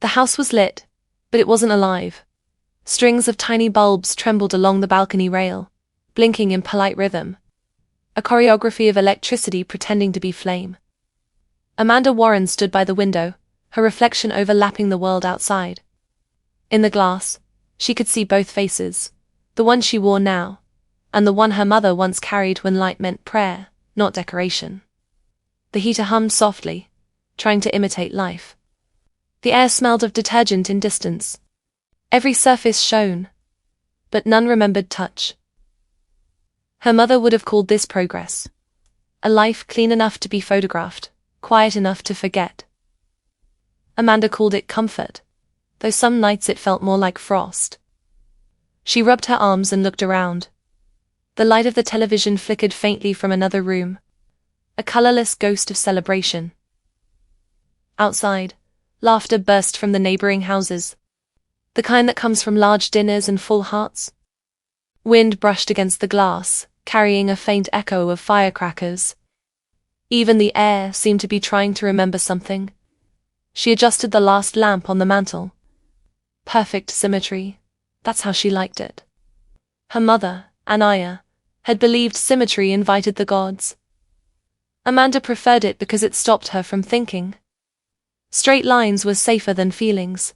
The house was lit, but it wasn't alive. Strings of tiny bulbs trembled along the balcony rail, blinking in polite rhythm. A choreography of electricity pretending to be flame. Amanda Warren stood by the window, her reflection overlapping the world outside. In the glass, she could see both faces, the one she wore now, and the one her mother once carried when light meant prayer, not decoration. The heater hummed softly, trying to imitate life. The air smelled of detergent in distance. Every surface shone, but none remembered touch. Her mother would have called this progress. A life clean enough to be photographed, quiet enough to forget. Amanda called it comfort, though some nights it felt more like frost. She rubbed her arms and looked around. The light of the television flickered faintly from another room, a colorless ghost of celebration. Outside, laughter burst from the neighboring houses, the kind that comes from large dinners and full hearts. Wind brushed against the glass, carrying a faint echo of firecrackers. Even the air seemed to be trying to remember something. She adjusted the last lamp on the mantel. Perfect symmetry. That's how she liked it. Her mother, Anaya, had believed symmetry invited the gods. Amanda preferred it because it stopped her from thinking. Straight lines were safer than feelings.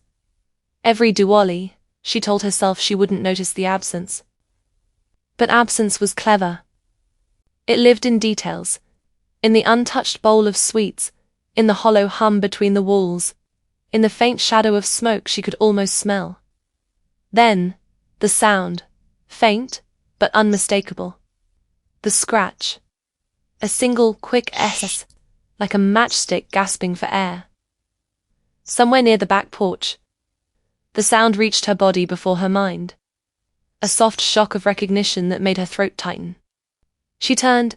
Every Diwali, she told herself she wouldn't notice the absence. But absence was clever. It lived in details, in the untouched bowl of sweets, in the hollow hum between the walls, in the faint shadow of smoke she could almost smell. Then, the sound, faint but unmistakable. The scratch. A single quick S, like a matchstick gasping for air. Somewhere near the back porch. The sound reached her body before her mind. A soft shock of recognition that made her throat tighten. She turned.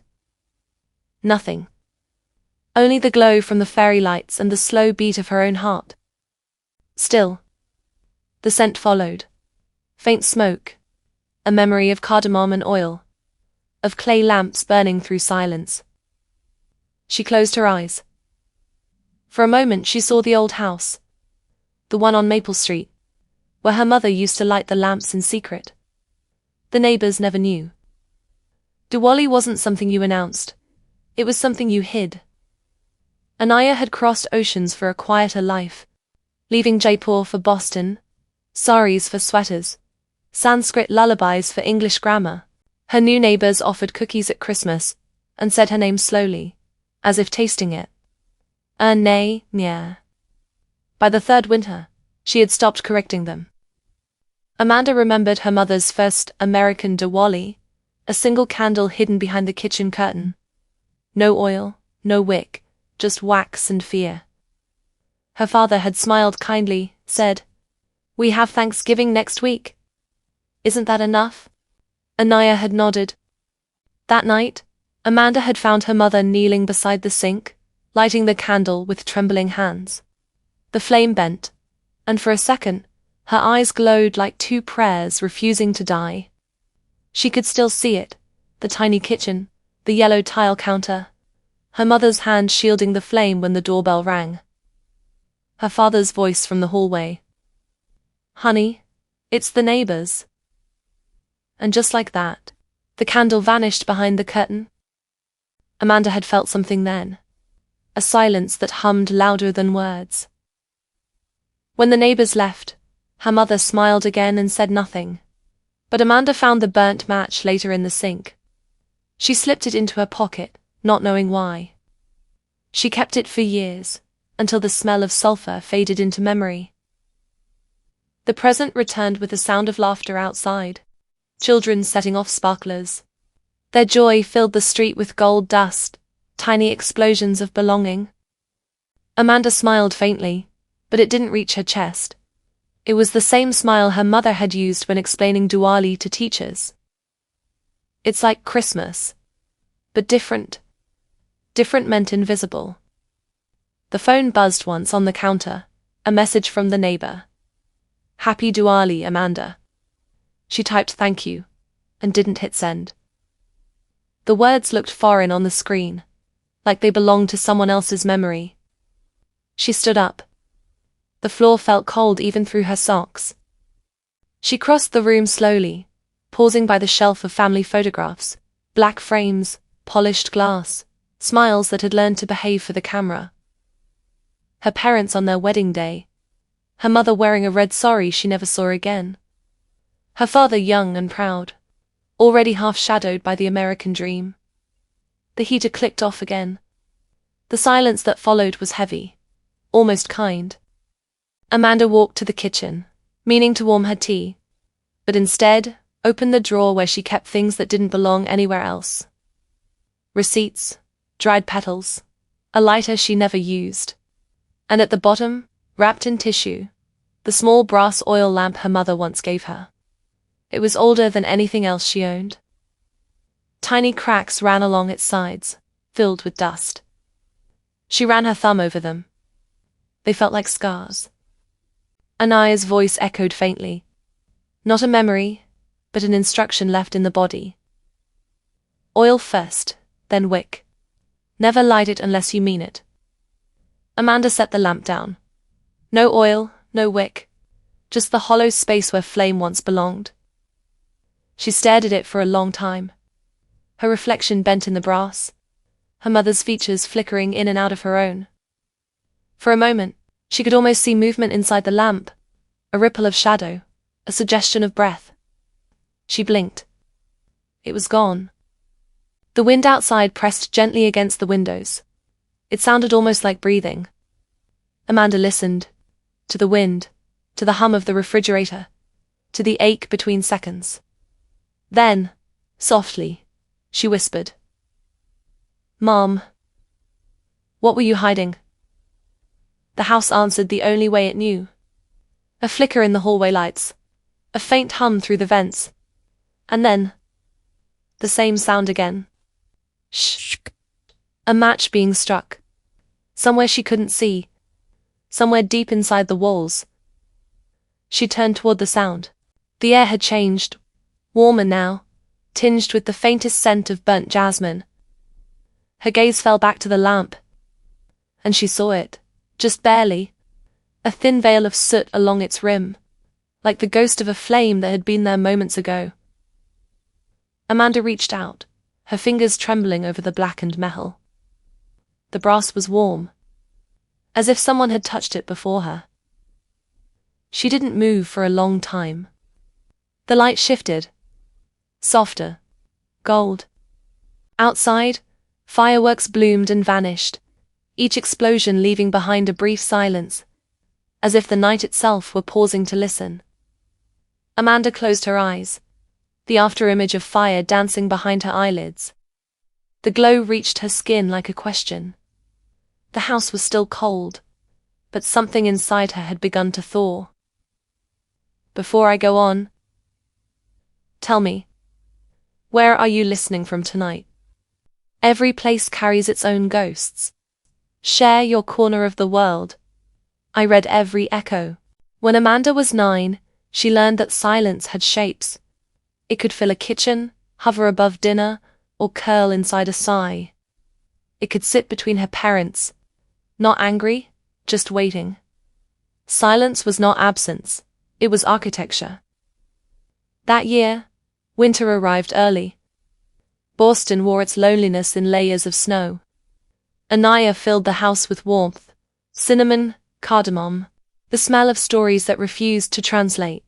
Nothing. Only the glow from the fairy lights and the slow beat of her own heart. Still. The scent followed. Faint smoke. A memory of cardamom and oil. Of clay lamps burning through silence. She closed her eyes. For a moment she saw the old house. The one on Maple Street, where her mother used to light the lamps in secret. The neighbors never knew. Diwali wasn't something you announced. It was something you hid. Anaya had crossed oceans for a quieter life, leaving Jaipur for Boston, saris for sweaters, Sanskrit lullabies for English grammar. Her new neighbors offered cookies at Christmas, and said her name slowly, as if tasting it. Nay, nya. By the third winter, she had stopped correcting them. Amanda remembered her mother's first American Diwali, a single candle hidden behind the kitchen curtain. No oil, no wick, just wax and fear. Her father had smiled kindly, said, "We have Thanksgiving next week. Isn't that enough?" Anaya had nodded. That night, Amanda had found her mother kneeling beside the sink, lighting the candle with trembling hands. The flame bent, and for a second, her eyes glowed like two prayers refusing to die. She could still see it, the tiny kitchen, the yellow tile counter, her mother's hand shielding the flame when the doorbell rang. Her father's voice from the hallway. "Honey, it's the neighbors." And just like that, the candle vanished behind the curtain. Amanda had felt something then. A silence that hummed louder than words. When the neighbors left, her mother smiled again and said nothing. But Amanda found the burnt match later in the sink. She slipped it into her pocket, not knowing why. She kept it for years, until the smell of sulfur faded into memory. The present returned with the sound of laughter outside. Children setting off sparklers. Their joy filled the street with gold dust, tiny explosions of belonging. Amanda smiled faintly, but it didn't reach her chest. It was the same smile her mother had used when explaining Diwali to teachers. It's like Christmas, but different. Different meant invisible. The phone buzzed once on the counter, a message from the neighbor. "Happy Diwali, Amanda." She typed "thank you," and didn't hit send. The words looked foreign on the screen, like they belonged to someone else's memory. She stood up. The floor felt cold even through her socks. She crossed the room slowly, pausing by the shelf of family photographs, black frames, polished glass, smiles that had learned to behave for the camera. Her parents on their wedding day. Her mother wearing a red sari she never saw again. Her father young and proud, already half-shadowed by the American dream. The heater clicked off again. The silence that followed was heavy, almost kind. Amanda walked to the kitchen, meaning to warm her tea, but instead opened the drawer where she kept things that didn't belong anywhere else. Receipts, dried petals, a lighter she never used. And at the bottom, wrapped in tissue, the small brass oil lamp her mother once gave her. It was older than anything else she owned. Tiny cracks ran along its sides, filled with dust. She ran her thumb over them. They felt like scars. Anaya's voice echoed faintly. Not a memory, but an instruction left in the body. Oil first, then wick. Never light it unless you mean it. Amanda set the lamp down. No oil, no wick. Just the hollow space where flame once belonged. She stared at it for a long time. Her reflection bent in the brass. Her mother's features flickering in and out of her own. For a moment, she could almost see movement inside the lamp. A ripple of shadow. A suggestion of breath. She blinked. It was gone. The wind outside pressed gently against the windows. It sounded almost like breathing. Amanda listened. To the wind. To the hum of the refrigerator. To the ache between seconds. Then, softly, she whispered. Mom. What were you hiding? The house answered the only way it knew. A flicker in the hallway lights. A faint hum through the vents. And then, the same sound again. Shh. A match being struck. Somewhere she couldn't see. Somewhere deep inside the walls. She turned toward the sound. The air had changed. Warmer now, tinged with the faintest scent of burnt jasmine. Her gaze fell back to the lamp. And she saw it, just barely. A thin veil of soot along its rim, like the ghost of a flame that had been there moments ago. Amanda reached out, her fingers trembling over the blackened metal. The brass was warm, as if someone had touched it before her. She didn't move for a long time. The light shifted. Softer. Gold. Outside, fireworks bloomed and vanished, each explosion leaving behind a brief silence, as if the night itself were pausing to listen. Amanda closed her eyes, the afterimage of fire dancing behind her eyelids. The glow reached her skin like a question. The house was still cold, but something inside her had begun to thaw. Before I go on, tell me, where are you listening from tonight? Every place carries its own ghosts. Share your corner of the world. I read every echo. When Amanda was 9, she learned that silence had shapes. It could fill a kitchen, hover above dinner, or curl inside a sigh. It could sit between her parents, not angry, just waiting. Silence was not absence, it was architecture. That year, winter arrived early. Boston wore its loneliness in layers of snow. Anaya filled the house with warmth, cinnamon, cardamom, the smell of stories that refused to translate.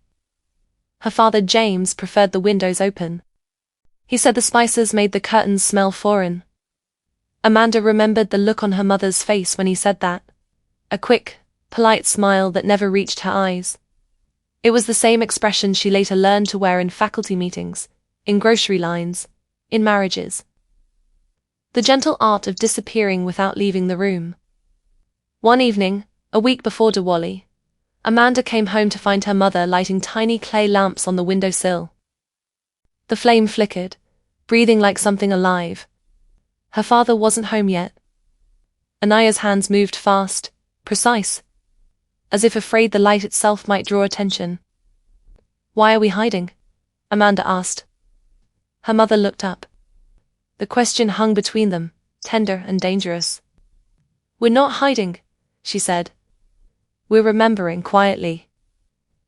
Her father James preferred the windows open. He said the spices made the curtains smell foreign. Amanda remembered the look on her mother's face when he said that. A quick, polite smile that never reached her eyes. It was the same expression she later learned to wear in faculty meetings, in grocery lines, in marriages. The gentle art of disappearing without leaving the room. One evening, a week before Diwali, Amanda came home to find her mother lighting tiny clay lamps on the windowsill. The flame flickered, breathing like something alive. Her father wasn't home yet. Anaya's hands moved fast, precise, as if afraid the light itself might draw attention. Why are we hiding? Amanda asked. Her mother looked up. The question hung between them, tender and dangerous. We're not hiding, she said. We're remembering quietly.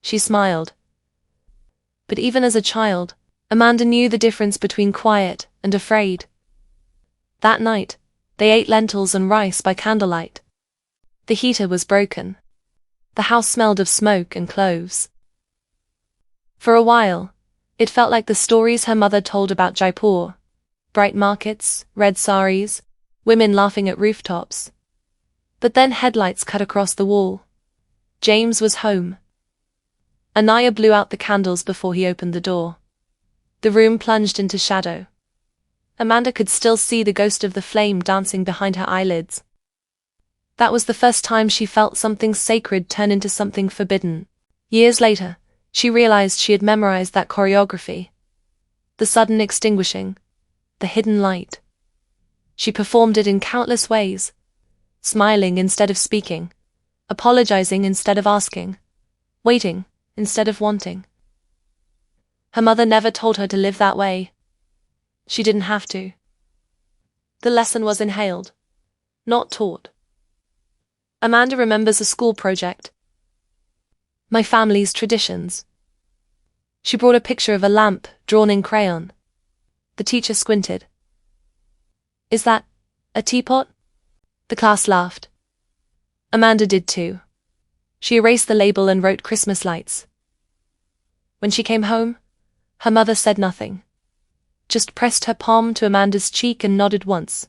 She smiled. But even as a child, Amanda knew the difference between quiet and afraid. That night, they ate lentils and rice by candlelight. The heater was broken. The house smelled of smoke and cloves. For a while, it felt like the stories her mother told about Jaipur. Bright markets, red saris, women laughing at rooftops. But then headlights cut across the wall. James was home. Anaya blew out the candles before he opened the door. The room plunged into shadow. Amanda could still see the ghost of the flame dancing behind her eyelids. That was the first time she felt something sacred turn into something forbidden. Years later, she realized she had memorized that choreography. The sudden extinguishing, the hidden light. She performed it in countless ways, smiling instead of speaking, apologizing instead of asking, waiting instead of wanting. Her mother never told her to live that way. She didn't have to. The lesson was inhaled, not taught. Amanda remembers a school project. My family's traditions. She brought a picture of a lamp drawn in crayon. The teacher squinted. Is that a teapot? The class laughed. Amanda did too. She erased the label and wrote Christmas lights. When she came home, her mother said nothing. Just pressed her palm to Amanda's cheek and nodded once,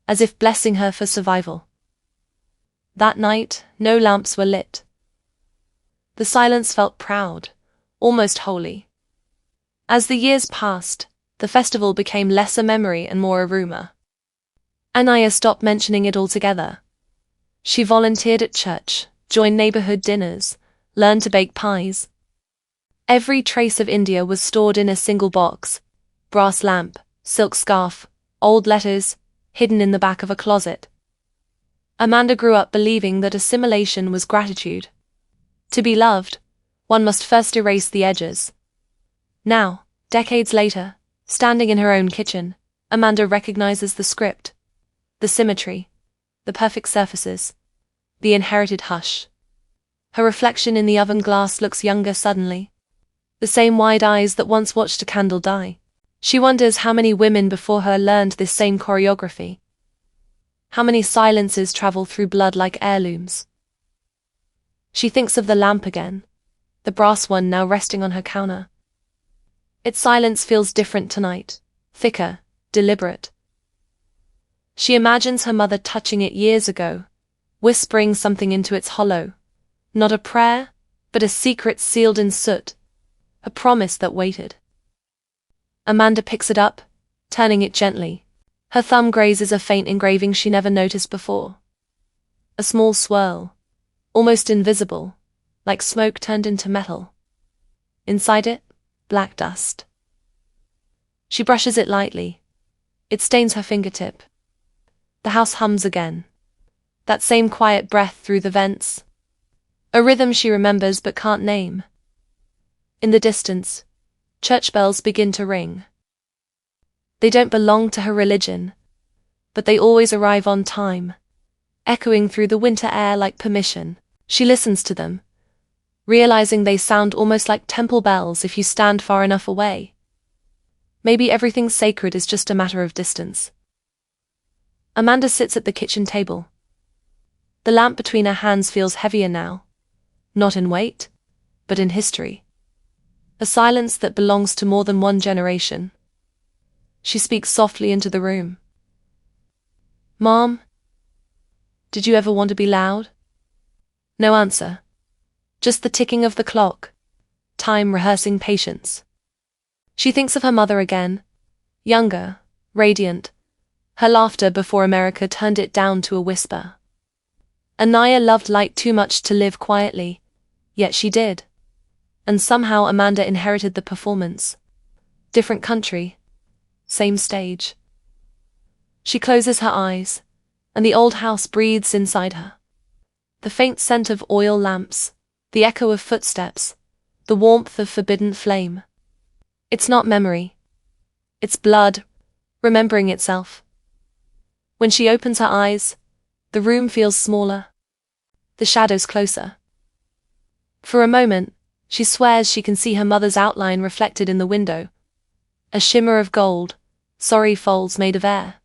as if blessing her for survival. That night, no lamps were lit. The silence felt proud, almost holy. As the years passed, the festival became less a memory and more a rumor. Anaya stopped mentioning it altogether. She volunteered at church, joined neighborhood dinners, learned to bake pies. Every trace of India was stored in a single box: brass lamp, silk scarf, old letters, hidden in the back of a closet. Amanda grew up believing that assimilation was gratitude. To be loved, one must first erase the edges. Now, decades later, standing in her own kitchen, Amanda recognizes the script, the symmetry, the perfect surfaces, the inherited hush. Her reflection in the oven glass looks younger suddenly. The same wide eyes that once watched a candle die. She wonders how many women before her learned this same choreography. How many silences travel through blood like heirlooms. She thinks of the lamp again, the brass one now resting on her counter. Its silence feels different tonight, thicker, deliberate. She imagines her mother touching it years ago, whispering something into its hollow. Not a prayer, but a secret sealed in soot, a promise that waited. Amanda picks it up, turning it gently. Her thumb grazes a faint engraving she never noticed before. A small swirl, almost invisible, like smoke turned into metal. Inside it, black dust. She brushes it lightly. It stains her fingertip. The house hums again. That same quiet breath through the vents. A rhythm she remembers but can't name. In the distance, church bells begin to ring. They don't belong to her religion, but they always arrive on time, echoing through the winter air like permission. She listens to them, realizing they sound almost like temple bells if you stand far enough away. Maybe everything sacred is just a matter of distance. Amanda sits at the kitchen table. The lamp between her hands feels heavier now, not in weight, but in history. A silence that belongs to more than one generation. She speaks softly into the room. Mom, did you ever want to be loud? No answer. Just the ticking of the clock. Time rehearsing patience. She thinks of her mother again. Younger, radiant. Her laughter before America turned it down to a whisper. Anaya loved light too much to live quietly, yet she did. And somehow Amanda inherited the performance. Different country. Same stage. She closes her eyes, and the old house breathes inside her. The faint scent of oil lamps, the echo of footsteps, the warmth of forbidden flame. It's not memory. It's blood, remembering itself. When she opens her eyes, the room feels smaller. The shadows closer. For a moment, she swears she can see her mother's outline reflected in the window. A shimmer of gold, sorry folds made of air.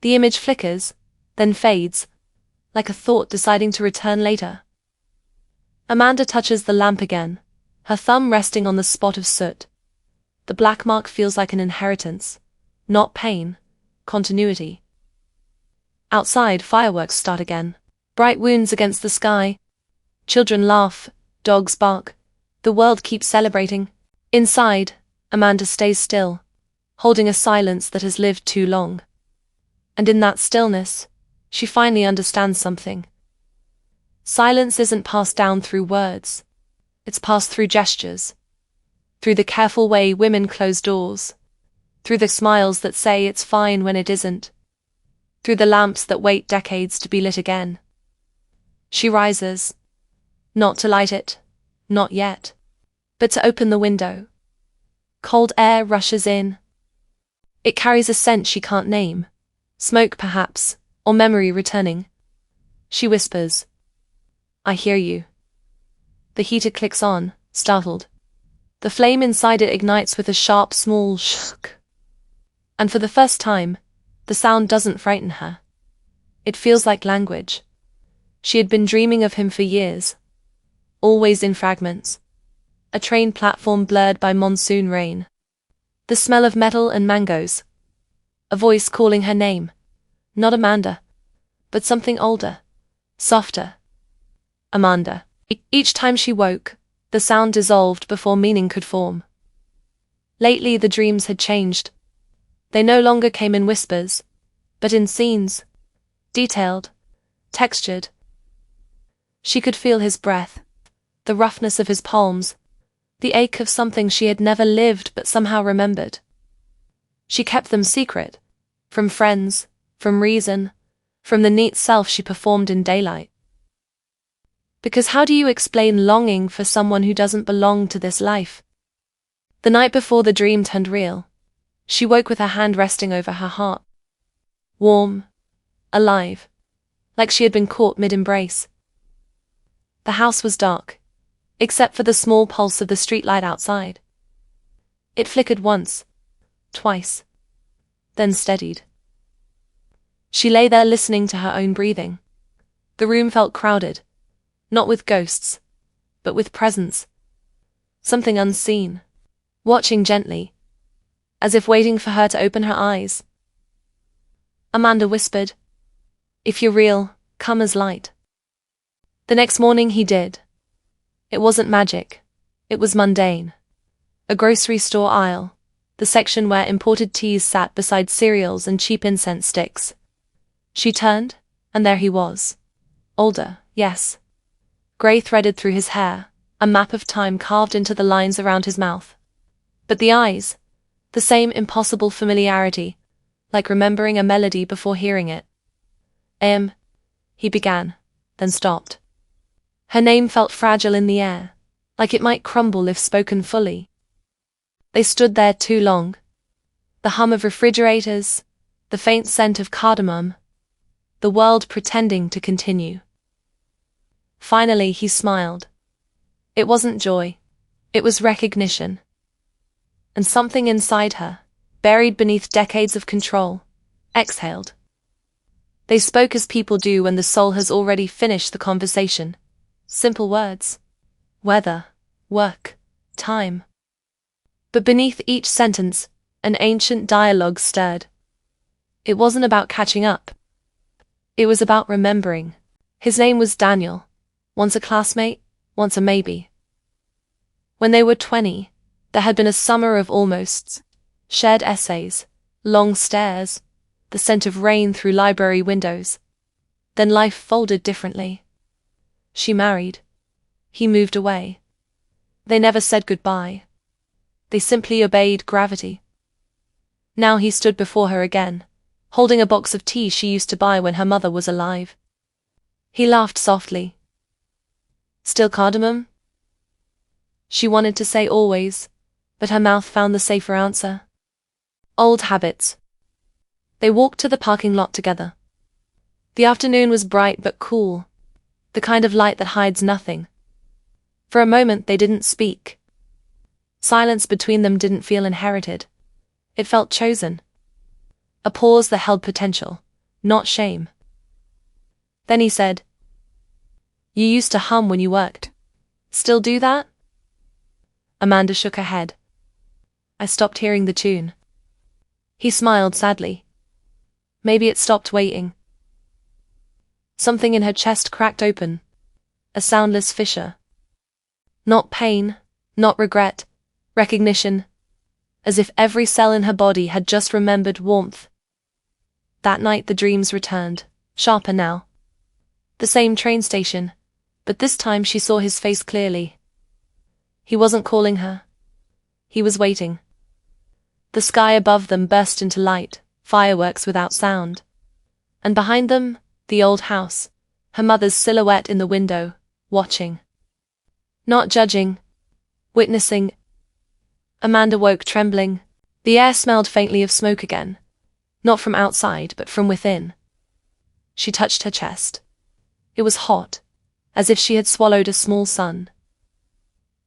The image flickers, then fades, like a thought deciding to return later. Amanda touches the lamp again, her thumb resting on the spot of soot. The black mark feels like an inheritance, not pain, continuity. Outside, fireworks start again. Bright wounds against the sky. Children laugh, dogs bark. The world keeps celebrating. Inside, Amanda stays still, holding a silence that has lived too long. And in that stillness, she finally understands something. Silence isn't passed down through words. It's passed through gestures. Through the careful way women close doors. Through the smiles that say it's fine when it isn't. Through the lamps that wait decades to be lit again. She rises. Not to light it, not yet, but to open the window. Cold air rushes in. It carries a scent she can't name. Smoke perhaps, or memory returning. She whispers, "I hear you." The heater clicks on, startled. The flame inside it ignites with a sharp, small shock. And for the first time, the sound doesn't frighten her. It feels like language. She had been dreaming of him for years. Always in fragments. A train platform blurred by monsoon rain. The smell of metal and mangoes. A voice calling her name. Not Amanda, but something older, softer. Amanda. Each time she woke, the sound dissolved before meaning could form. Lately the dreams had changed. They no longer came in whispers, but in scenes. Detailed, textured. She could feel his breath, the roughness of his palms, the ache of something she had never lived but somehow remembered. She kept them secret, from friends, from reason, from the neat self she performed in daylight. Because how do you explain longing for someone who doesn't belong to this life? The night before the dream turned real, she woke with her hand resting over her heart. Warm, alive, like she had been caught mid-embrace. The house was dark, except for the small pulse of the streetlight outside. It flickered once, twice, then steadied. She lay there listening to her own breathing. The room felt crowded, not with ghosts, but with presence. Something unseen, watching gently, as if waiting for her to open her eyes. Amanda whispered, "If you're real, come as light." The next morning he did. It wasn't magic. It was mundane. A grocery store aisle, the section where imported teas sat beside cereals and cheap incense sticks. She turned, and there he was. Older, yes. Grey threaded through his hair, a map of time carved into the lines around his mouth. But the eyes, the same impossible familiarity, like remembering a melody before hearing it. He began, then stopped. Her name felt fragile in the air, like it might crumble if spoken fully. They stood there too long. The hum of refrigerators, the faint scent of cardamom, the world pretending to continue. Finally he smiled. It wasn't joy, it was recognition. And something inside her, buried beneath decades of control, exhaled. They spoke as people do when the soul has already finished the conversation. Simple words. Weather, work, time. But beneath each sentence, an ancient dialogue stirred. It wasn't about catching up. It was about remembering. His name was Daniel, once a classmate, once a maybe. When they were 20, there had been a summer of almosts, shared essays, long stares, the scent of rain through library windows. Then life folded differently. She married. He moved away. They never said goodbye. They simply obeyed gravity. Now he stood before her again, holding a box of tea she used to buy when her mother was alive. He laughed softly. "Still cardamom?" She wanted to say always, but her mouth found the safer answer. Old habits. They walked to the parking lot together. The afternoon was bright but cool, the kind of light that hides nothing. For a moment they didn't speak. Silence between them didn't feel inherited. It felt chosen. A pause that held potential, not shame. Then he said, "You used to hum when you worked. Still do that?" Amanda shook her head. "I stopped hearing the tune." He smiled sadly. Maybe it stopped waiting. Something in her chest cracked open. A soundless fissure. Not pain, not regret, recognition. As if every cell in her body had just remembered warmth. That night the dreams returned, sharper now. The same train station, but this time she saw his face clearly. He wasn't calling her. He was waiting. The sky above them burst into light, fireworks without sound. And behind them, the old house, her mother's silhouette in the window, watching. Not judging, witnessing. Amanda woke trembling. The air smelled faintly of smoke again. Not from outside, but from within. She touched her chest. It was hot, as if she had swallowed a small sun.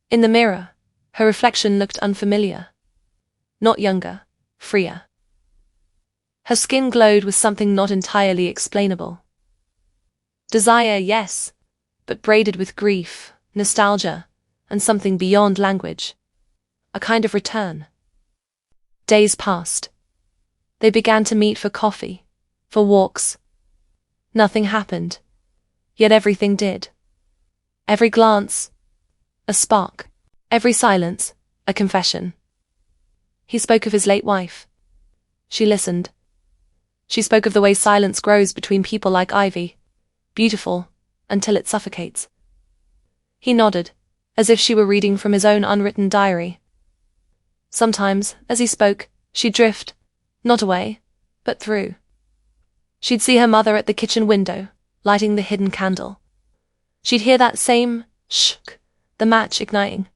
In the mirror, her reflection looked unfamiliar. Not younger, freer. Her skin glowed with something not entirely explainable. Desire, yes, but braided with grief, nostalgia, and something beyond language. A kind of return. Days passed. They began to meet for coffee, for walks. Nothing happened, yet everything did. Every glance, a spark. Every silence, a confession. He spoke of his late wife. She listened. She spoke of the way silence grows between people like ivy, beautiful, until it suffocates. He nodded, as if she were reading from his own unwritten diary. Sometimes, as he spoke, she'd drift, not away, but through. She'd see her mother at the kitchen window, lighting the hidden candle. She'd hear that same shk, the match igniting.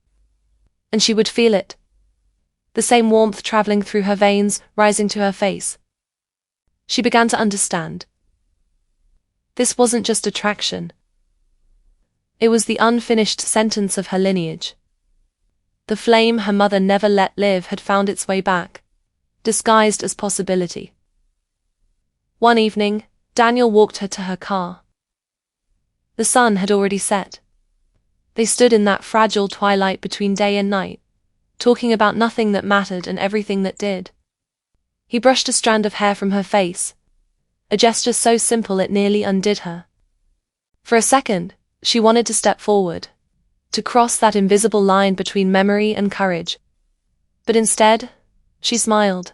And she would feel it. The same warmth traveling through her veins, rising to her face. She began to understand. This wasn't just attraction. It was the unfinished sentence of her lineage. The flame her mother never let live had found its way back, disguised as possibility. One evening, Daniel walked her to her car. The sun had already set. They stood in that fragile twilight between day and night, talking about nothing that mattered and everything that did. He brushed a strand of hair from her face, a gesture so simple it nearly undid her. For a second, she wanted to step forward, to cross that invisible line between memory and courage. But instead, she smiled.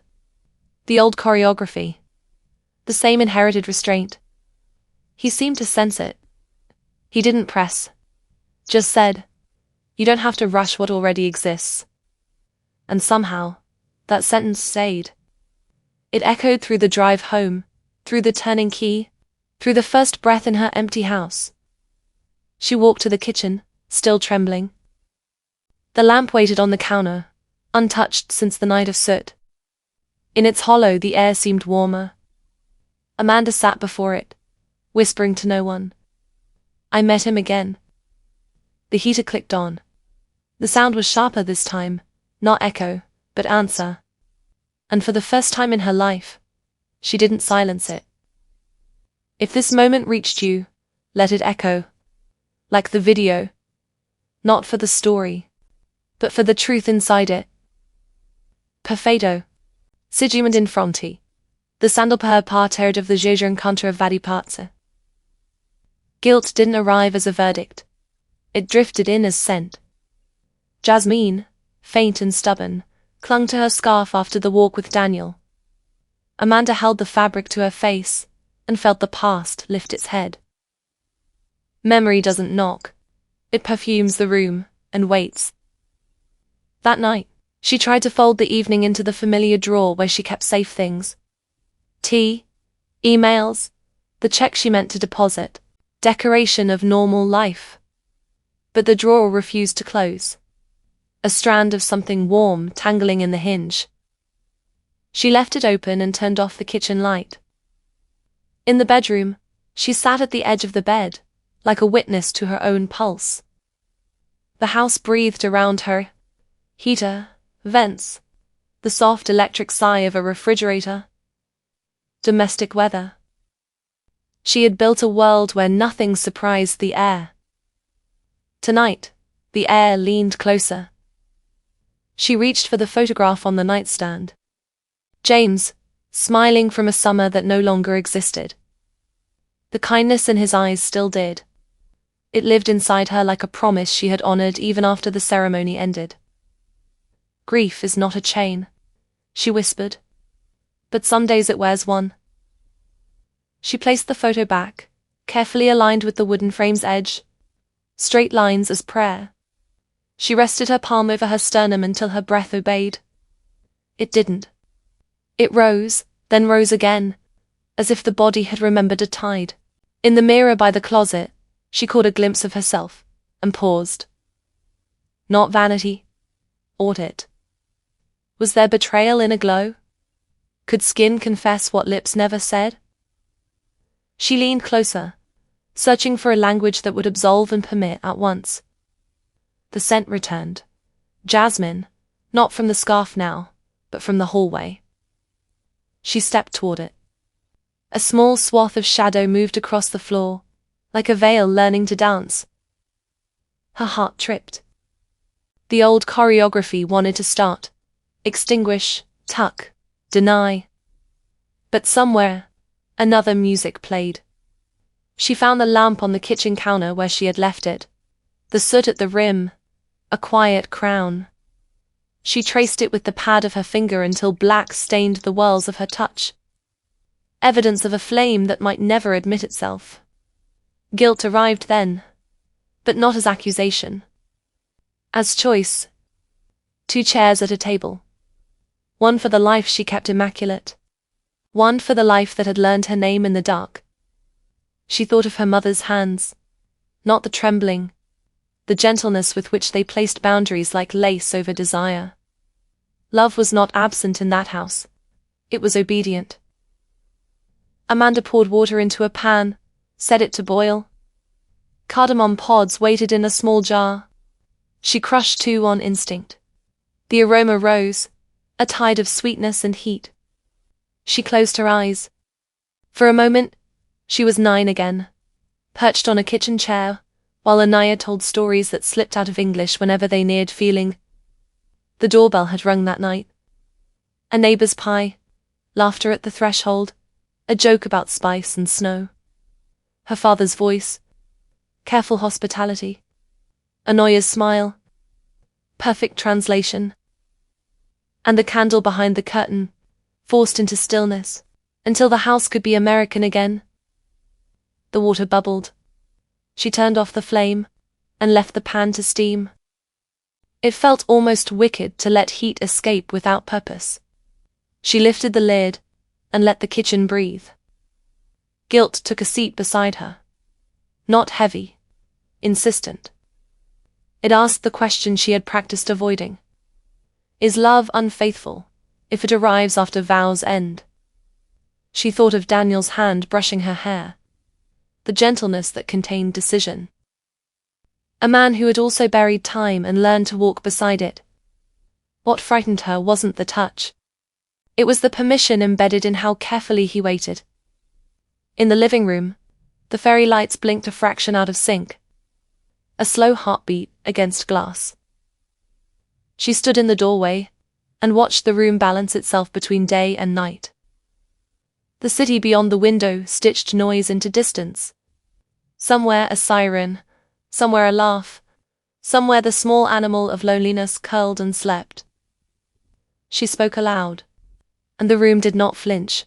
The old choreography. The same inherited restraint. He seemed to sense it. He didn't press. Just said, "You don't have to rush what already exists." And somehow, that sentence stayed. It echoed through the drive home, through the turning key, through the first breath in her empty house. She walked to the kitchen, still trembling. The lamp waited on the counter, untouched since the night of soot. In its hollow the air seemed warmer. Amanda sat before it, whispering to no one. I met him again. The heater clicked on. The sound was sharper this time, not echo, but answer. And for the first time in her life, she didn't silence it. If this moment reached you, let it echo. Like the video. Not for the story, but for the truth inside it. Perfeito. Sigmund in fronti. The sandal per parterre of the Jeju encounter of Vadipartse. Guilt didn't arrive as a verdict. It drifted in as scent. Jasmine, faint and stubborn, clung to her scarf after the walk with Daniel. Amanda held the fabric to her face and felt the past lift its head. Memory doesn't knock. It perfumes the room and waits. That night, she tried to fold the evening into the familiar drawer where she kept safe things. Tea, emails, the check she meant to deposit, decoration of normal life. But the drawer refused to close. A strand of something warm tangling in the hinge. She left it open and turned off the kitchen light. In the bedroom, she sat at the edge of the bed, like a witness to her own pulse. The house breathed around her. Heater, vents, the soft electric sigh of a refrigerator. Domestic weather. She had built a world where nothing surprised the air. Tonight, the air leaned closer. She reached for the photograph on the nightstand. James, smiling from a summer that no longer existed. The kindness in his eyes still did. It lived inside her like a promise she had honored even after the ceremony ended. Grief is not a chain, she whispered. But some days it wears one. She placed the photo back, carefully aligned with the wooden frame's edge. Straight lines as prayer. She rested her palm over her sternum until her breath obeyed. It didn't. It rose, then rose again, as if the body had remembered a tide. In the mirror by the closet, she caught a glimpse of herself, and paused. Not vanity. Audit. Was there betrayal in a glow? Could skin confess what lips never said? She leaned closer, searching for a language that would absolve and permit at once. The scent returned. Jasmine, not from the scarf now, but from the hallway. She stepped toward it. A small swath of shadow moved across the floor, like a veil learning to dance. Her heart tripped. The old choreography wanted to start, extinguish, tuck, deny. But somewhere, another music played. She found the lamp on the kitchen counter where she had left it, the soot at the rim, a quiet crown. She traced it with the pad of her finger until black stained the whirls of her touch. Evidence of a flame that might never admit itself. Guilt arrived then, but not as accusation. As choice. 2 chairs at a table. One for the life she kept immaculate. One for the life that had learned her name in the dark. She thought of her mother's hands. Not the trembling. The gentleness with which they placed boundaries like lace over desire. Love was not absent in that house. It was obedient. Amanda poured water into a pan, set it to boil. Cardamom pods waited in a small jar. She crushed 2 on instinct. The aroma rose, a tide of sweetness and heat. She closed her eyes. For a moment, she was 9 again, perched on a kitchen chair, while Anaya told stories that slipped out of English whenever they neared feeling. The doorbell had rung that night. A neighbor's pie, laughter at the threshold, a joke about spice and snow. Her father's voice, careful hospitality. Anoya's smile, perfect translation. And the candle behind the curtain, forced into stillness, until the house could be American again. The water bubbled. She turned off the flame, and left the pan to steam. It felt almost wicked to let heat escape without purpose. She lifted the lid, and let the kitchen breathe. Guilt took a seat beside her. Not heavy, insistent. It asked the question she had practiced avoiding. Is love unfaithful, if it arrives after vows end? She thought of Daniel's hand brushing her hair. The gentleness that contained decision. A man who had also buried time and learned to walk beside it. What frightened her wasn't the touch. It was the permission embedded in how carefully he waited. In the living room, the fairy lights blinked a fraction out of sync. A slow heartbeat against glass. She stood in the doorway and watched the room balance itself between day and night. The city beyond the window stitched noise into distance. Somewhere a siren, somewhere a laugh, somewhere the small animal of loneliness curled and slept. She spoke aloud, and the room did not flinch.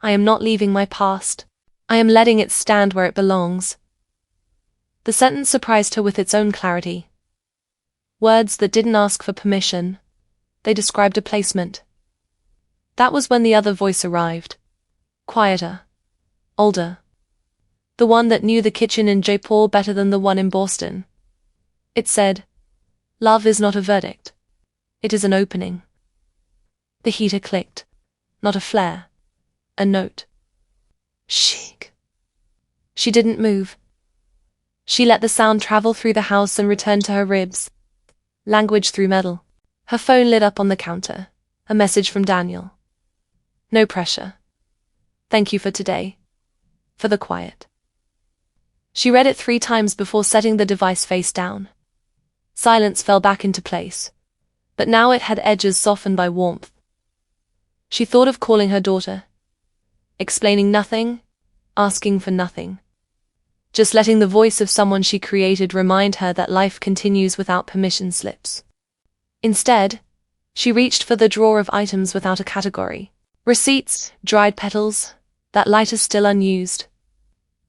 I am not leaving my past. I am letting it stand where it belongs. The sentence surprised her with its own clarity. Words that didn't ask for permission. They described a placement. That was when the other voice arrived. Quieter. Older. The one that knew the kitchen in Jaipur better than the one in Boston. It said, love is not a verdict. It is an opening. The heater clicked. Not a flare. A note. Chic. She didn't move. She let the sound travel through the house and return to her ribs. Language through metal. Her phone lit up on the counter. A message from Daniel. No pressure. Thank you for today. For the quiet. She read it 3 times before setting the device face down. Silence fell back into place. But now it had edges softened by warmth. She thought of calling her daughter. Explaining nothing. Asking for nothing. Just letting the voice of someone she created remind her that life continues without permission slips. Instead, she reached for the drawer of items without a category. Receipts, dried petals, that lighter still unused.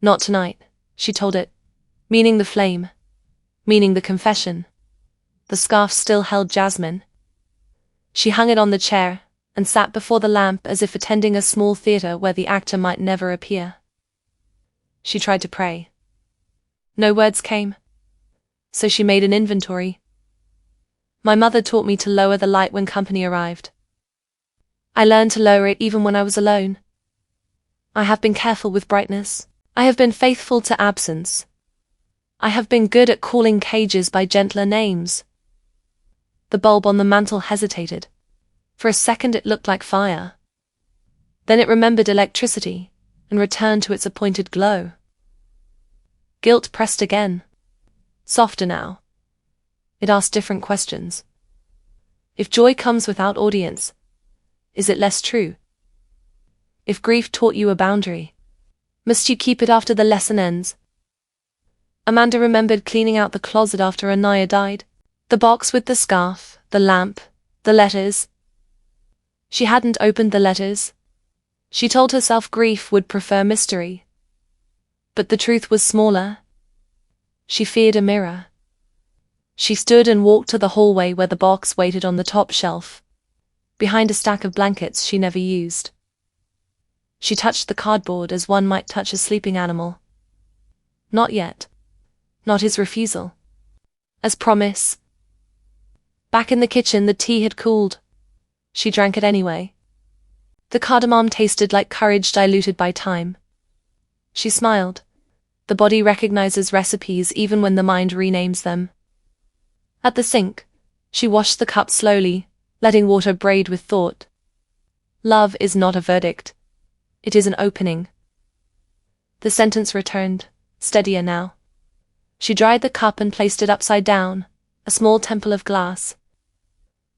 Not tonight, she told it, meaning the flame, meaning the confession. The scarf still held jasmine. She hung it on the chair and sat before the lamp as if attending a small theater where the actor might never appear. She tried to pray. No words came. So she made an inventory. My mother taught me to lower the light when company arrived. I learned to lower it even when I was alone. I have been careful with brightness. I have been faithful to absence. I have been good at calling cages by gentler names. The bulb on the mantel hesitated. For a second it looked like fire. Then it remembered electricity and returned to its appointed glow. Guilt pressed again. Softer now. It asked different questions. If joy comes without audience, is it less true? If grief taught you a boundary, must you keep it after the lesson ends? Amanda remembered cleaning out the closet after Anaya died. The box with the scarf, the lamp, the letters. She hadn't opened the letters. She told herself grief would prefer mystery. But the truth was smaller. She feared a mirror. She stood and walked to the hallway where the box waited on the top shelf, behind a stack of blankets she never used. She touched the cardboard as one might touch a sleeping animal. Not yet. Not his refusal. As promise. Back in the kitchen, the tea had cooled. She drank it anyway. The cardamom tasted like courage diluted by time. She smiled. The body recognizes recipes even when the mind renames them. At the sink, she washed the cup slowly, letting water braid with thought. Love is not a verdict. It is an opening. The sentence returned, steadier now. She dried the cup and placed it upside down, a small temple of glass.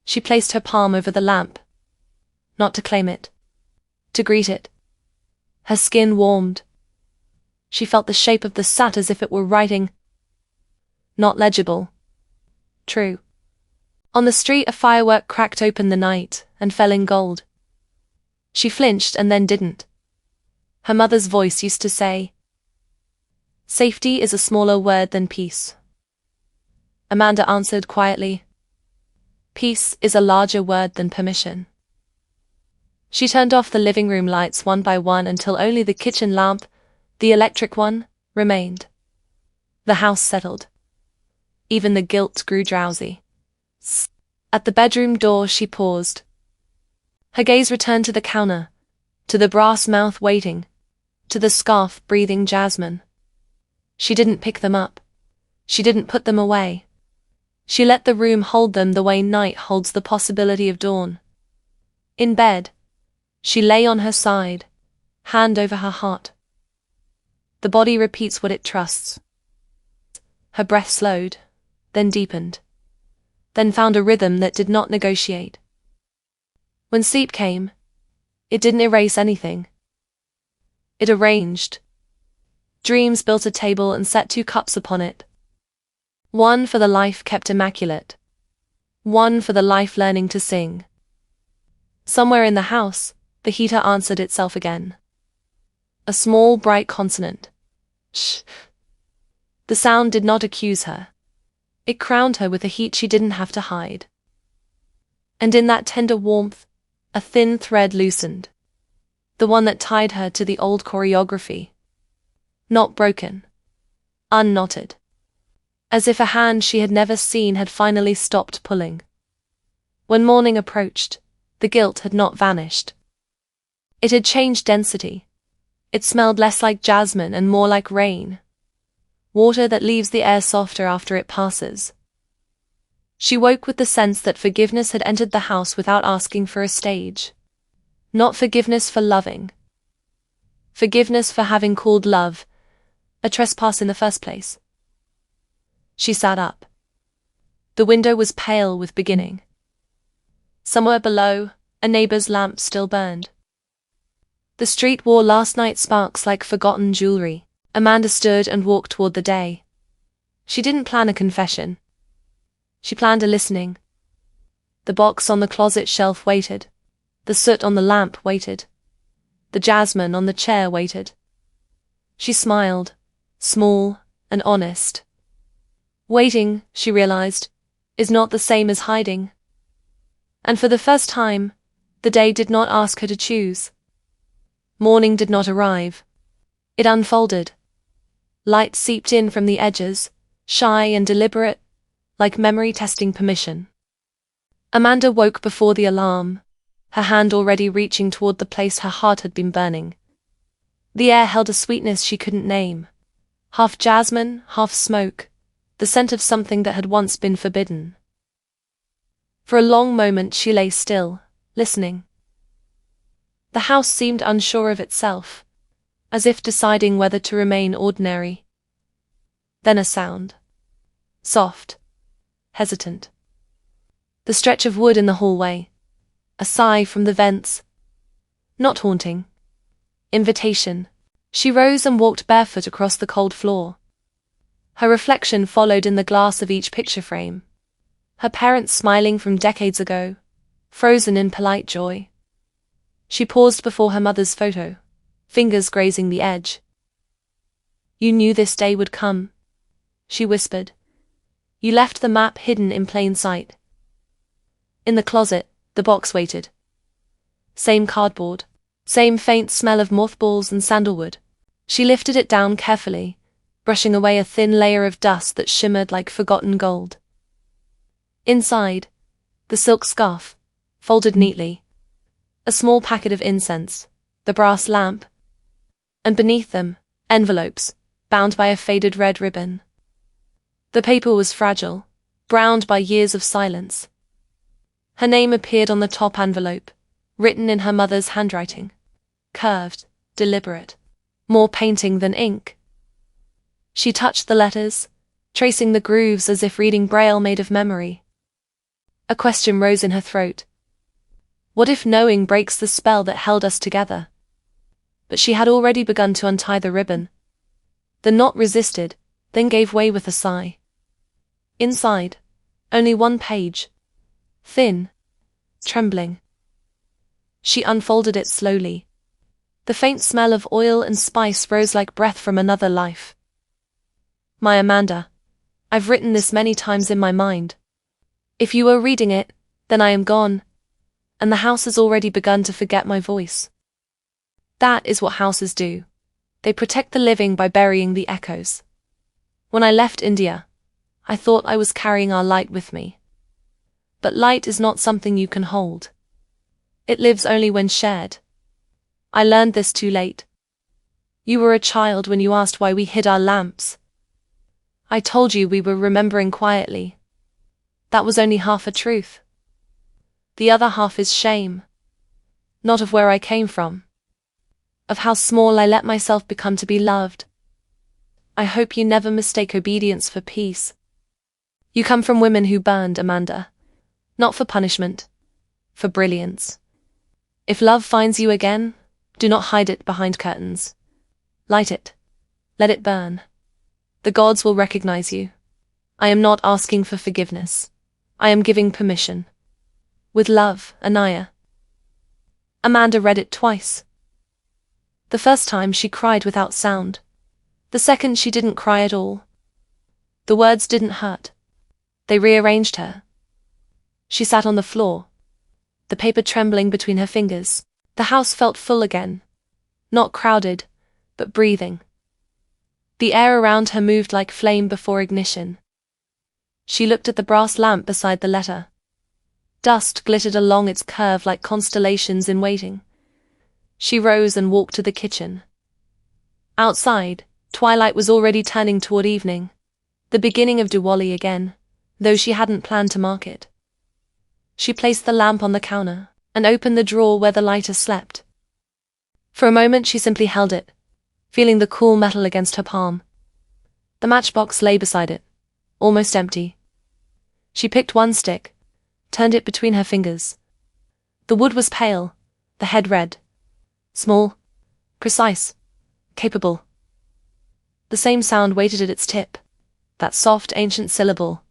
She placed her palm over the lamp. Not to claim it. To greet it. Her skin warmed. She felt the shape of the sat as if it were writing. Not legible. True. On the street a firework cracked open the night and fell in gold. She flinched and then didn't. Her mother's voice used to say, "Safety is a smaller word than peace." Amanda answered quietly, "Peace is a larger word than permission." She turned off the living room lights one by one until only the kitchen lamp, the electric one, remained. The house settled. Even the guilt grew drowsy. At the bedroom door she paused. Her gaze returned to the counter, to the brass mouth waiting, to the scarf breathing jasmine. She didn't pick them up. She didn't put them away. She let the room hold them the way night holds the possibility of dawn. In bed, she lay on her side, hand over her heart. The body repeats what it trusts. Her breath slowed, then deepened, then found a rhythm that did not negotiate. When sleep came, it didn't erase anything. It arranged. Dreams built a table and set 2 cups upon it. One for the life kept immaculate. One for the life learning to sing. Somewhere in the house, the heater answered itself again. A small, bright consonant. Shh. The sound did not accuse her. It crowned her with a heat she didn't have to hide. And in that tender warmth, a thin thread loosened. The one that tied her to the old choreography. Not broken. Unknotted. As if a hand she had never seen had finally stopped pulling. When morning approached, the guilt had not vanished. It had changed density. It smelled less like jasmine and more like rain. water that leaves the air softer after it passes. She woke with the sense that forgiveness had entered the house without asking for a stage. Not forgiveness for loving. Forgiveness for having called love a trespass in the first place. She sat up. The window was pale with beginning. Somewhere below, a neighbor's lamp still burned. The street wore last night's sparks like forgotten jewelry. Amanda stood and walked toward the day. She didn't plan a confession. She planned a listening. The box on the closet shelf waited. The soot on the lamp waited. The jasmine on the chair waited. She smiled, small and honest. Waiting, she realized, is not the same as hiding. And for the first time, the day did not ask her to choose. Morning did not arrive. It unfolded. Light seeped in from the edges, shy and deliberate, like memory testing permission. Amanda woke before the alarm, her hand already reaching toward the place her heart had been burning. The air held a sweetness she couldn't name. Half jasmine, half smoke, the scent of something that had once been forbidden. For a long moment she lay still, listening. The house seemed unsure of itself, as if deciding whether to remain ordinary. Then a sound. Soft. Hesitant. The stretch of wood in the hallway. A sigh from the vents. Not haunting. Invitation. She rose and walked barefoot across the cold floor. Her reflection followed in the glass of each picture frame. Her parents smiling from decades ago, frozen in polite joy. She paused before her mother's photo, fingers grazing the edge. "You knew this day would come," she whispered. "You left the map hidden in plain sight." In the closet, the box waited. Same cardboard, same faint smell of mothballs and sandalwood. She lifted it down carefully, brushing away a thin layer of dust that shimmered like forgotten gold. Inside, the silk scarf, folded neatly, a small packet of incense, the brass lamp, and beneath them, envelopes, bound by a faded red ribbon. The paper was fragile, browned by years of silence. Her name appeared on the top envelope, written in her mother's handwriting. Curved, deliberate, more painting than ink. She touched the letters, tracing the grooves as if reading Braille made of memory. A question rose in her throat. What if knowing breaks the spell that held us together? But she had already begun to untie the ribbon. The knot resisted, then gave way with a sigh. Inside, only one page. Thin. Trembling. She unfolded it slowly. The faint smell of oil and spice rose like breath from another life. My Amanda, I've written this many times in my mind. If you are reading it, then I am gone, and the house has already begun to forget my voice. That is what houses do. They protect the living by burying the echoes. When I left India, I thought I was carrying our light with me. But light is not something you can hold. It lives only when shared. I learned this too late. You were a child when you asked why we hid our lamps. I told you we were remembering quietly. That was only half a truth. The other half is shame. Not of where I came from. Of how small I let myself become to be loved. I hope you never mistake obedience for peace. You come from women who burned, Amanda. Not for punishment. For brilliance. If love finds you again, do not hide it behind curtains. Light it. Let it burn. The gods will recognize you. I am not asking for forgiveness. I am giving permission. With love, Anaya. Amanda read it twice. The first time she cried without sound. The second she didn't cry at all. The words didn't hurt. They rearranged her. She sat on the floor, the paper trembling between her fingers. The house felt full again. Not crowded, but breathing. The air around her moved like flame before ignition. She looked at the brass lamp beside the letter. Dust glittered along its curve like constellations in waiting. She rose and walked to the kitchen. Outside, Twilight was already turning toward evening. The beginning of Diwali again, though she hadn't planned to mark it. She placed the lamp on the counter and opened the drawer where the lighter slept. For a moment she simply held it, feeling the cool metal against her palm. The matchbox lay beside it, almost empty. She picked one stick, turned it between her fingers. The wood was pale, the head red. Small, precise, capable. The same sound waited at its tip, that soft ancient syllable,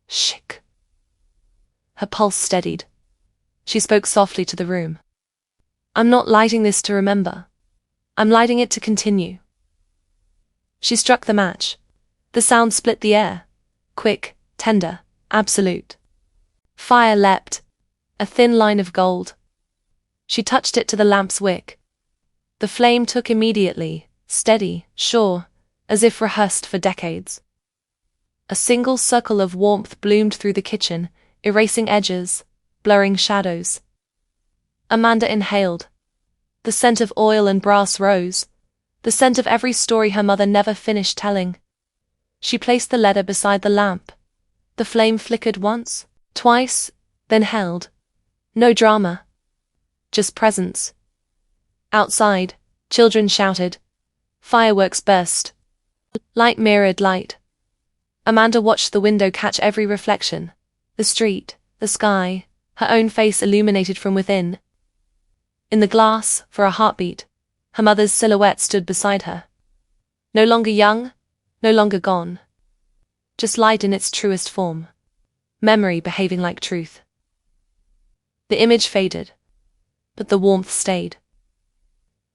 shik. Her pulse steadied. She spoke softly to the room. I'm not lighting this to remember. I'm lighting it to continue. She struck the match. The sound split the air. Quick, tender, absolute. Fire leapt. A thin line of gold. She touched it to the lamp's wick. The flame took immediately, steady, sure, as if rehearsed for decades. A single circle of warmth bloomed through the kitchen, erasing edges, blurring shadows. Amanda inhaled. The scent of oil and brass rose, the scent of every story her mother never finished telling. She placed the letter beside the lamp. The flame flickered once, twice, then held. No drama. Just presence. Outside, children shouted. Fireworks burst. Light mirrored light. Amanda watched the window catch every reflection. The street, the sky, her own face illuminated from within. In the glass, for a heartbeat, her mother's silhouette stood beside her. No longer young, no longer gone. Just light in its truest form. Memory behaving like truth. The image faded, but the warmth stayed.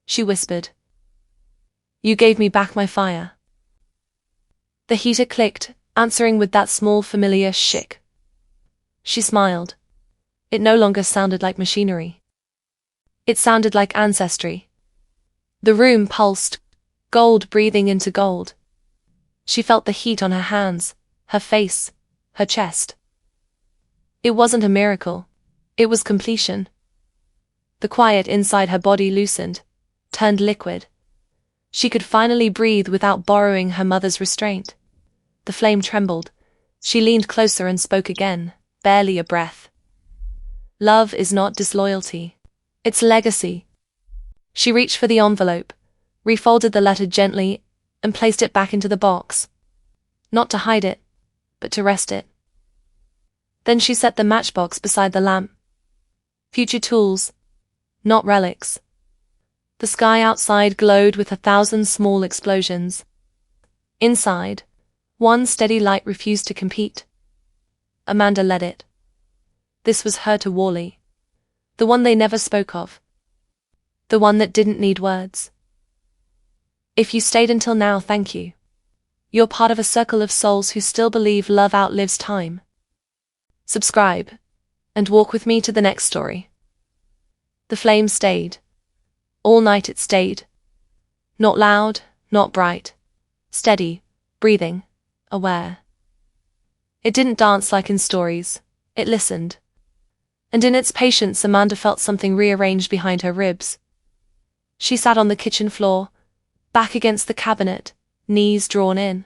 She whispered, You gave me back my fire. The heater clicked, answering with that small familiar shik. She smiled. It no longer sounded like machinery. It sounded like ancestry. The room pulsed, gold breathing into gold. She felt the heat on her hands, her face, her chest. It wasn't a miracle. It was completion. The quiet inside her body loosened, turned liquid. She could finally breathe without borrowing her mother's restraint. The flame trembled. She leaned closer and spoke again, barely a breath. Love is not disloyalty. It's legacy. She reached for the envelope, refolded the letter gently, and placed it back into the box. Not to hide it, but to rest it. Then she set the matchbox beside the lamp. Future tools, not relics. The sky outside glowed with 1,000 small explosions. Inside, one steady light refused to compete. Amanda led it. This was her to Wally. The one they never spoke of. The one that didn't need words. If you stayed until now, thank you. You're part of a circle of souls who still believe love outlives time. Subscribe, and walk with me to the next story. The flame stayed. All night it stayed. Not loud, not bright. Steady, breathing, aware. It didn't dance like in stories. It listened. And in its patience, Amanda felt something rearranged behind her ribs. She sat on the kitchen floor, back against the cabinet, knees drawn in.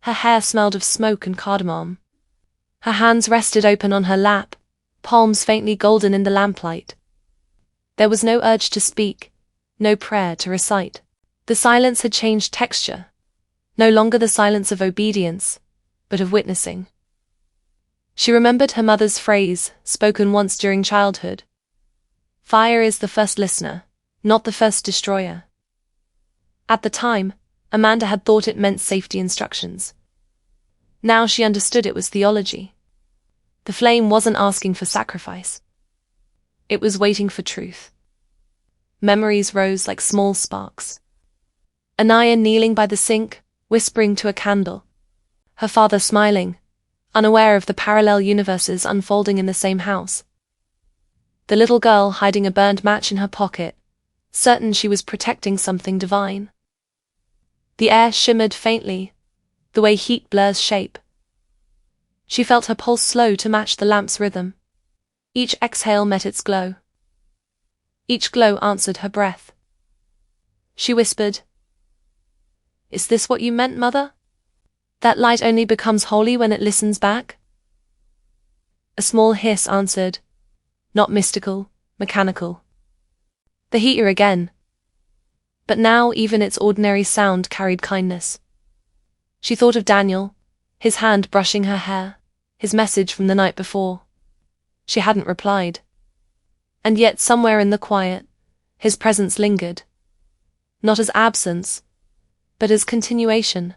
Her hair smelled of smoke and cardamom. Her hands rested open on her lap, palms faintly golden in the lamplight. There was no urge to speak, no prayer to recite. The silence had changed texture, no longer the silence of obedience, but of witnessing. She remembered her mother's phrase, spoken once during childhood. Fire is the first listener, not the first destroyer. At the time, Amanda had thought it meant safety instructions. Now she understood it was theology. The flame wasn't asking for sacrifice. It was waiting for truth. Memories rose like small sparks. Anaya kneeling by the sink, whispering to a candle. Her father smiling, unaware of the parallel universes unfolding in the same house. The little girl hiding a burned match in her pocket, certain she was protecting something divine. The air shimmered faintly, the way heat blurs shape. She felt her pulse slow to match the lamp's rhythm. Each exhale met its glow. Each glow answered her breath. She whispered, Is this what you meant, Mother? That light only becomes holy when it listens back? A small hiss answered. Not mystical, mechanical. The heater again. But now even its ordinary sound carried kindness. She thought of Daniel, his hand brushing her hair, his message from the night before. She hadn't replied. And yet somewhere in the quiet, his presence lingered. Not as absence, but as continuation.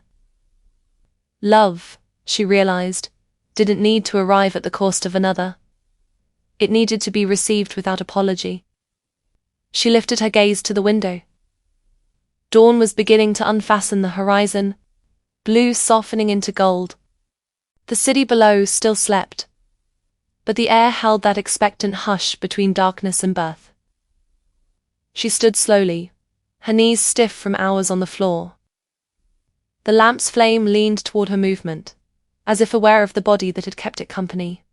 Love, she realized, didn't need to arrive at the cost of another. It needed to be received without apology. She lifted her gaze to the window. Dawn was beginning to unfasten the horizon, blue softening into gold. The city below still slept, but the air held that expectant hush between darkness and birth. She stood slowly, her knees stiff from hours on the floor. The lamp's flame leaned toward her movement, as if aware of the body that had kept it company.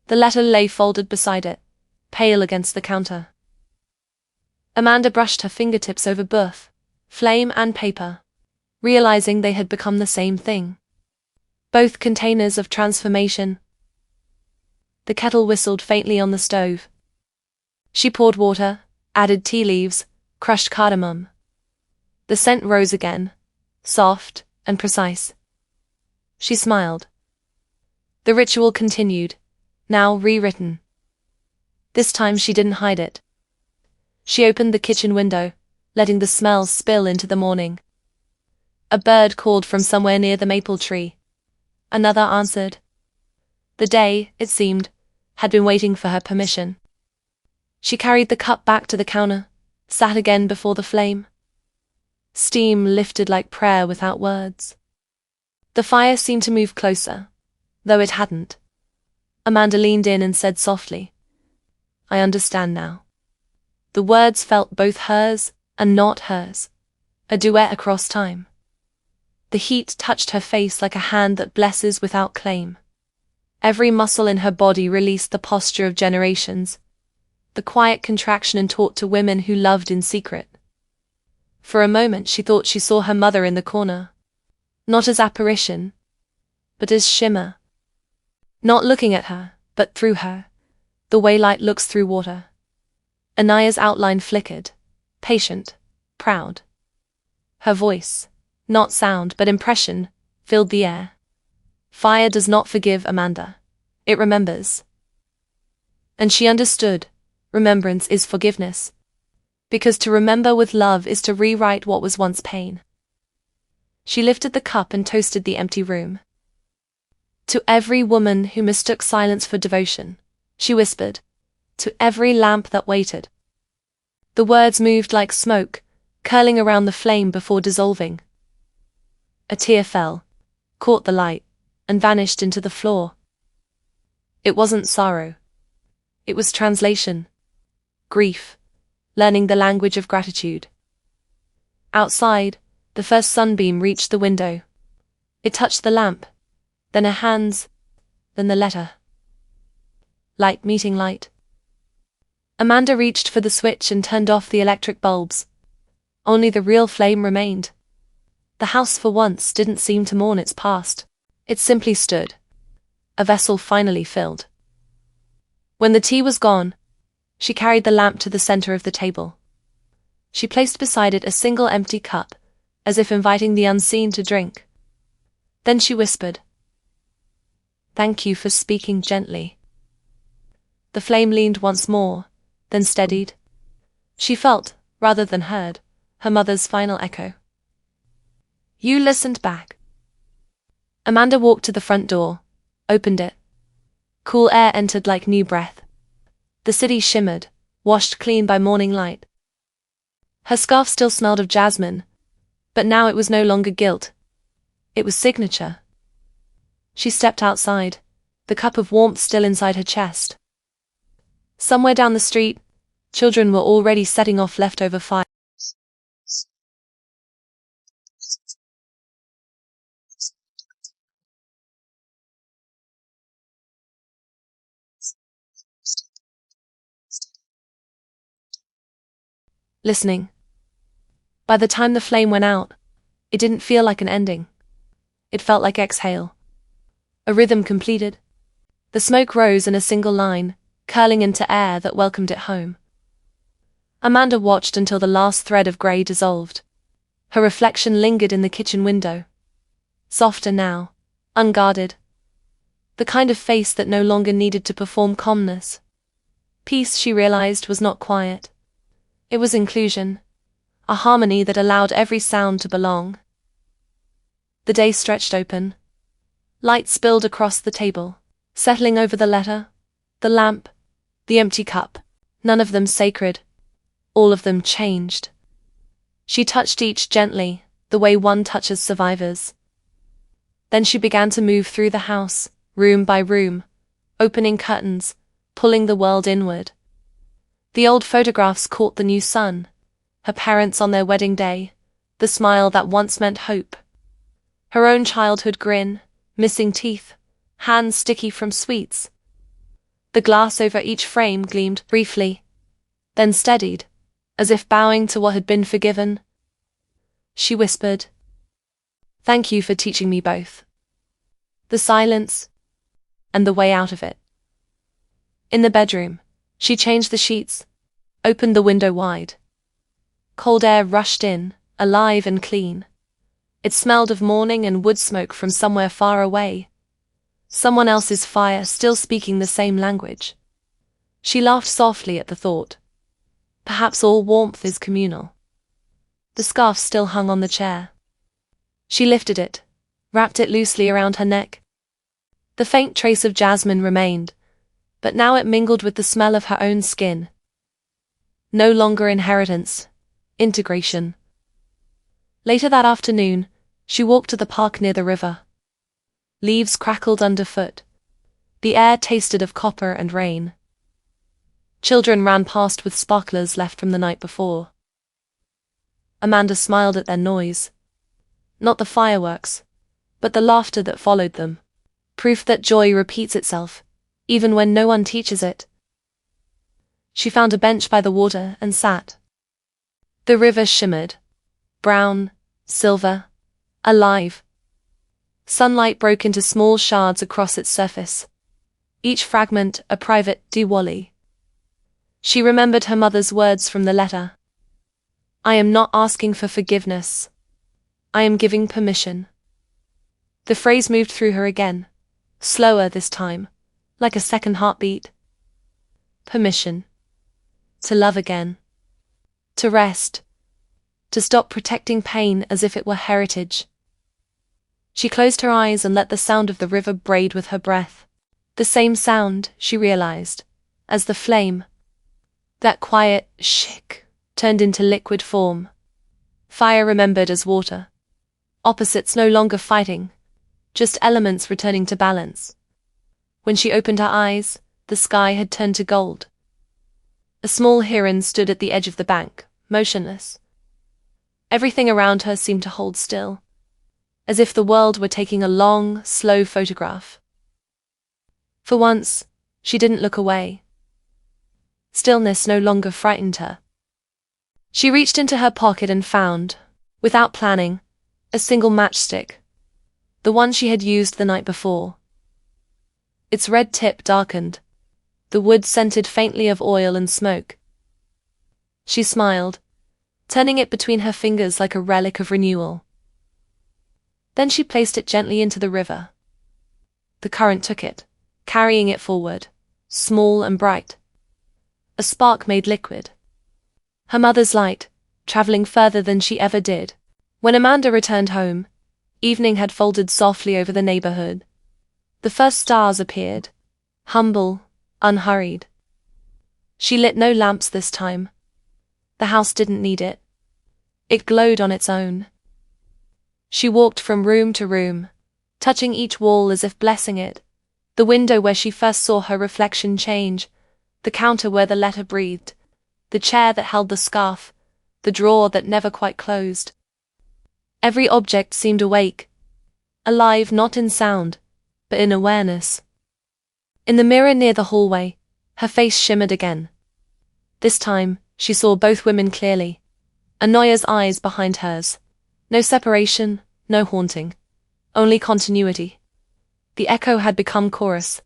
The letter lay folded beside it, pale against the counter. Amanda brushed her fingertips over both, flame and paper, realizing they had become the same thing. Both containers of transformation. The kettle whistled faintly on the stove. She poured water, added tea leaves, crushed cardamom. The scent rose again, soft and precise. She smiled. The ritual continued, now rewritten. This time she didn't hide it. She opened the kitchen window, letting the smell spill into the morning. A bird called from somewhere near the maple tree. Another answered. The day, it seemed, had been waiting for her permission. She carried the cup back to the counter, sat again before the flame. Steam lifted like prayer without words. The fire seemed to move closer, though it hadn't. Amanda leaned in and said softly, I understand now. The words felt both hers and not hers, a duet across time. The heat touched her face like a hand that blesses without claim. Every muscle in her body released the posture of generations, the quiet contraction taught to women who loved in secret. For a moment she thought she saw her mother in the corner, not as apparition, but as shimmer. Not looking at her, but through her, the way light looks through water. Anaya's outline flickered, patient, proud. Her voice, not sound but impression, filled the air. Fire does not forgive, Amanda. It remembers. And she understood, remembrance is forgiveness. Because to remember with love is to rewrite what was once pain. She lifted the cup and toasted the empty room. To every woman who mistook silence for devotion, she whispered, to every lamp that waited. The words moved like smoke, curling around the flame before dissolving. A tear fell, caught the light, and vanished into the floor. It wasn't sorrow. It was translation. Grief. Learning the language of gratitude. Outside, the first sunbeam reached the window. It touched the lamp, then her hands, then the letter. Light meeting light. Amanda reached for the switch and turned off the electric bulbs. Only the real flame remained. The house for once didn't seem to mourn its past. It simply stood. A vessel finally filled. When the tea was gone, she carried the lamp to the center of the table. She placed beside it a single empty cup, as if inviting the unseen to drink. Then she whispered, Thank you for speaking gently. The flame leaned once more, then steadied. She felt, rather than heard, her mother's final echo. You listened back. Amanda walked to the front door, opened it. Cool air entered like new breath. The city shimmered, washed clean by morning light. Her scarf still smelled of jasmine, but now it was no longer guilt. It was signature. She stepped outside, the cup of warmth still inside her chest. Somewhere down the street, children were already setting off leftover fire. Listening. By the time the flame went out, It didn't feel like an ending. It felt like exhale. A rhythm completed. The smoke rose in a single line, curling into air that welcomed it home. Amanda watched until the last thread of grey dissolved. Her reflection lingered in the kitchen window. Softer now, unguarded. The kind of face that no longer needed to perform calmness. Peace, she realized, was not quiet. It was inclusion, a harmony that allowed every sound to belong. The day stretched open. Light spilled across the table, settling over the letter, the lamp, the empty cup, none of them sacred, all of them changed. She touched each gently, the way one touches survivors. Then she began to move through the house, room by room, opening curtains, pulling the world inward. The old photographs caught the new sun, her parents on their wedding day, the smile that once meant hope. Her own childhood grin, missing teeth, hands sticky from sweets. The glass over each frame gleamed briefly, then steadied, as if bowing to what had been forgiven. She whispered, "Thank you for teaching me both. The silence, and the way out of it." In the bedroom, she changed the sheets, opened the window wide. Cold air rushed in, alive and clean. It smelled of morning and wood smoke from somewhere far away. Someone else's fire still speaking the same language. She laughed softly at the thought. Perhaps all warmth is communal. The scarf still hung on the chair. She lifted it, wrapped it loosely around her neck. The faint trace of jasmine remained, but now it mingled with the smell of her own skin. No longer inheritance, integration. Later that afternoon, she walked to the park near the river. Leaves crackled underfoot. The air tasted of copper and rain. Children ran past with sparklers left from the night before. Amanda smiled at their noise. Not the fireworks, but the laughter that followed them. Proof that joy repeats itself, even when no one teaches it. She found a bench by the water and sat. The river shimmered. Brown, silver, alive. Sunlight broke into small shards across its surface. Each fragment a private Diwali. She remembered her mother's words from the letter. "I am not asking for forgiveness. I am giving permission." The phrase moved through her again, slower this time, like a second heartbeat. Permission. To love again. To rest. To stop protecting pain as if it were heritage. She closed her eyes and let the sound of the river braid with her breath. The same sound, she realized, as the flame. That quiet shik turned into liquid form. Fire remembered as water. Opposites no longer fighting, just elements returning to balance. When she opened her eyes, the sky had turned to gold. A small heron stood at the edge of the bank, motionless. Everything around her seemed to hold still, as if the world were taking a long, slow photograph. For once, she didn't look away. Stillness no longer frightened her. She reached into her pocket and found, without planning, a single matchstick, the one she had used the night before. Its red tip darkened, the wood scented faintly of oil and smoke. She smiled, turning it between her fingers like a relic of renewal. Then she placed it gently into the river. The current took it, carrying it forward, small and bright. A spark made liquid. Her mother's light, traveling further than she ever did. When Amanda returned home, evening had folded softly over the neighborhood. The first stars appeared, humble, unhurried. She lit no lamps this time. The house didn't need it. It glowed on its own. She walked from room to room, touching each wall as if blessing it. The window where she first saw her reflection change, the counter where the letter breathed, the chair that held the scarf, the drawer that never quite closed. Every object seemed awake, alive not in sound, but in awareness. In the mirror near the hallway, her face shimmered again. This time, she saw both women clearly, Anoya's eyes behind hers, No separation, no haunting. Only continuity. The echo had become chorus.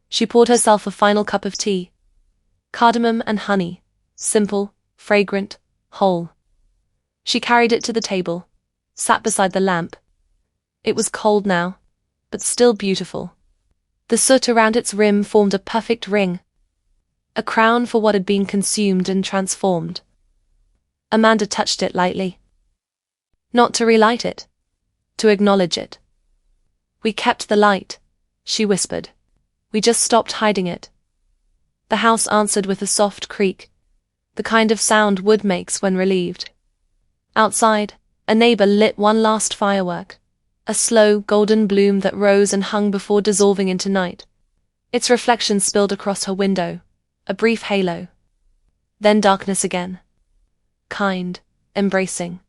She poured herself a final cup of tea. Cardamom and honey. Simple, fragrant, whole. She carried it to the table, sat beside the lamp. It was cold now, but still beautiful. The soot around its rim formed a perfect ring, a crown for what had been consumed and transformed. Amanda touched it lightly. Not to relight it, to acknowledge it. We kept the light, she whispered. We just stopped hiding it. The house answered with a soft creak, the kind of sound wood makes when relieved. Outside, a neighbor lit one last firework, a slow, golden bloom that rose and hung before dissolving into night. Its reflection spilled across her window, a brief halo. Then darkness again. Kind, embracing.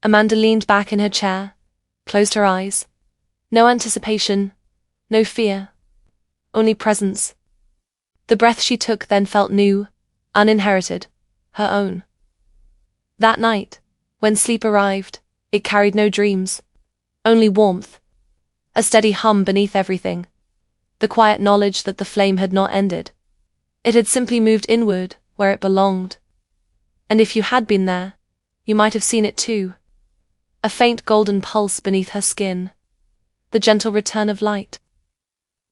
Amanda leaned back in her chair, closed her eyes. No anticipation, no fear, only presence. The breath she took then felt new, uninherited, her own. That night, when sleep arrived, it carried no dreams, only warmth, a steady hum beneath everything, the quiet knowledge that the flame had not ended. It had simply moved inward, where it belonged. And if you had been there, you might have seen it too. A faint golden pulse beneath her skin, the gentle return of light.